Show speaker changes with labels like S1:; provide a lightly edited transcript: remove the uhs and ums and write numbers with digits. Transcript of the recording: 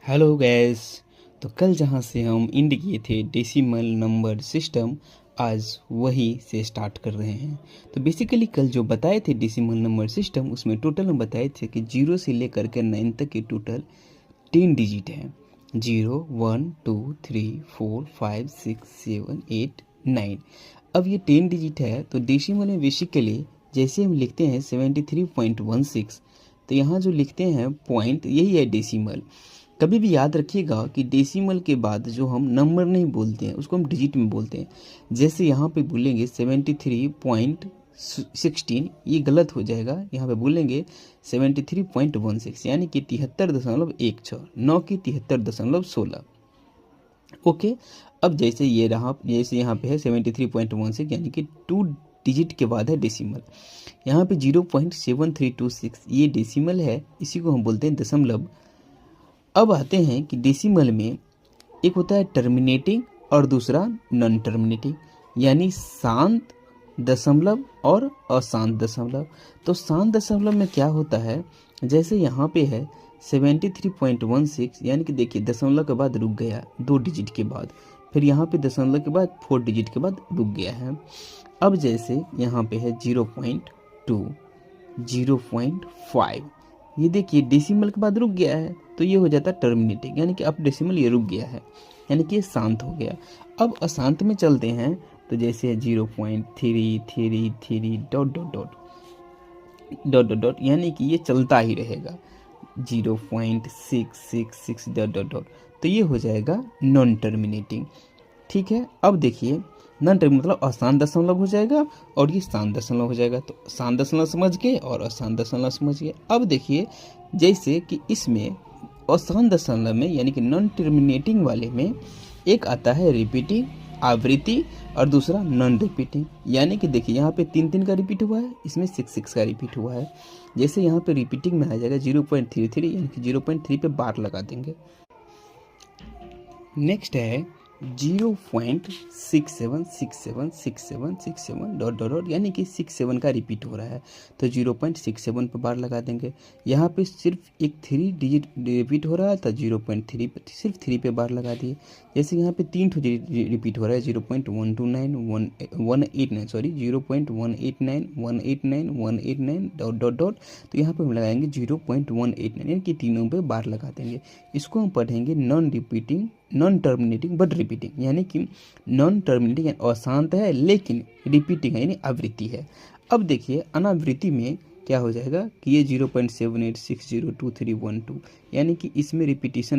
S1: Hello guys. तो कल जहाँ से हम इंड किए थे डेसिमल नंबर सिस्टम, आज वही से स्टार्ट कर रहे हैं। तो बेसिकली कल जो बताए थे डेसिमल नंबर सिस्टम, उसमें टोटल में बताए थे कि 0 से लेकर के 9 तक के टोटल 10 डिजिट हैं। 0 1 2 3 4 5 6 7 8 9। अब ये 10 डिजिट है, तो डेसिमल में बेसिकली जैसे हम लिखते हैं 73.16, तो यहाँ जो लिखते हैं पॉइंट, यही है डेसिमल। कभी भी याद रखिएगा कि डेसिमल के बाद जो हम नंबर नहीं बोलते हैं उसको हम डिजिट में बोलते हैं। जैसे यहाँ पे बोलेंगे 73.16, ये गलत हो जाएगा। यहाँ पे बोलेंगे 73.16, यानी कि 73.16, 9 की 73.16। ओके। अब जैसे ये रहा, जैसे यहाँ पे है 73.16, यानी कि 2 डिजिट के बाद है डेसिमल। यहाँ पे 0.7326 ये डेसिमल है, इसी को हम बोलते हैं दशमलव। अब आते हैं कि डेसिमल में एक होता है टर्मिनेटिंग और दूसरा नॉन टर्मिनेटिंग, यानी शांत दशमलव और अशांत दशमलव। तो शांत दशमलव में क्या होता है, जैसे यहाँ पे है 73.16, यानी कि देखिए दशमलव के बाद रुक गया 2 डिजिट के बाद, फिर यहाँ पे दशमलव के बाद 4 डिजिट के बाद रुक गया है। अब जैसे यहाँ पे है 0.2, 0.5, ये देखिए डेसिमल के बाद रुक गया है, तो ये हो जाता है टर्मिनेटिंग, यानी कि अब डेसिमल ये रुक गया है, यानी कि ये शांत हो गया। अब अशांत में चलते हैं, तो जैसे 0.333 dot dot dot dot dot dot, यानी कि ये चलता ही रहेगा। 0.666 डॉट डॉट डॉट, तो ये हो जाएगा नॉन टर्मिनेटिंग। ठीक है। अब देखिए नॉन टर्मिनेटिंग मतलब अशांत दशमलव हो जाएगा और ये शांत दशमलव हो जाएगा। तो शांत दशमलव समझ गए और अशांत दशमलव समझ गए। अब देखिए जैसे कि इसमें अशांत दशमलव में, यानी कि नॉन टर्मिनेटिंग वाले में, एक आता है रिपीटिंग आवृत्ति और दूसरा नॉन रिपीटिंग। यानी कि देखिए यहाँ पे 3 का रिपीट हुआ है, इसमें 6 का रिपीट हुआ है। जैसे यहाँ पे रिपीटिंग में आ जाएगा 0.33, यानी कि 0.3 पे बार लगा देंगे। नेक्स्ट है 0.67676767 डॉट डॉट डॉट, यानी कि 67 का रिपीट हो रहा है, तो 0.67 पर बार लगा देंगे। यहाँ पे सिर्फ एक 3 डिजिट रिपीट हो रहा है, तो 0.3 पर सिर्फ 3 पे बार लगा दिए। जैसे यहाँ पे 3 रिपीट हो रहा है, 0.189 सॉरी 0.189 डॉट डॉट डॉट, तो यहाँ पे हम लगाएंगे 0.189, यानी कि तीनों पे बार लगा देंगे। इसको हम पढ़ेंगे non repeating, non terminating but repeating, यानी कि नॉन टर्मिनेटिंग अशांत है लेकिन रिपीटिंग है, यानी आवृत्ति है। अब देखिए अनावृत्ति में क्या हो जाएगा कि ये 0.78602312, यानी कि इसमें रिपीटिशन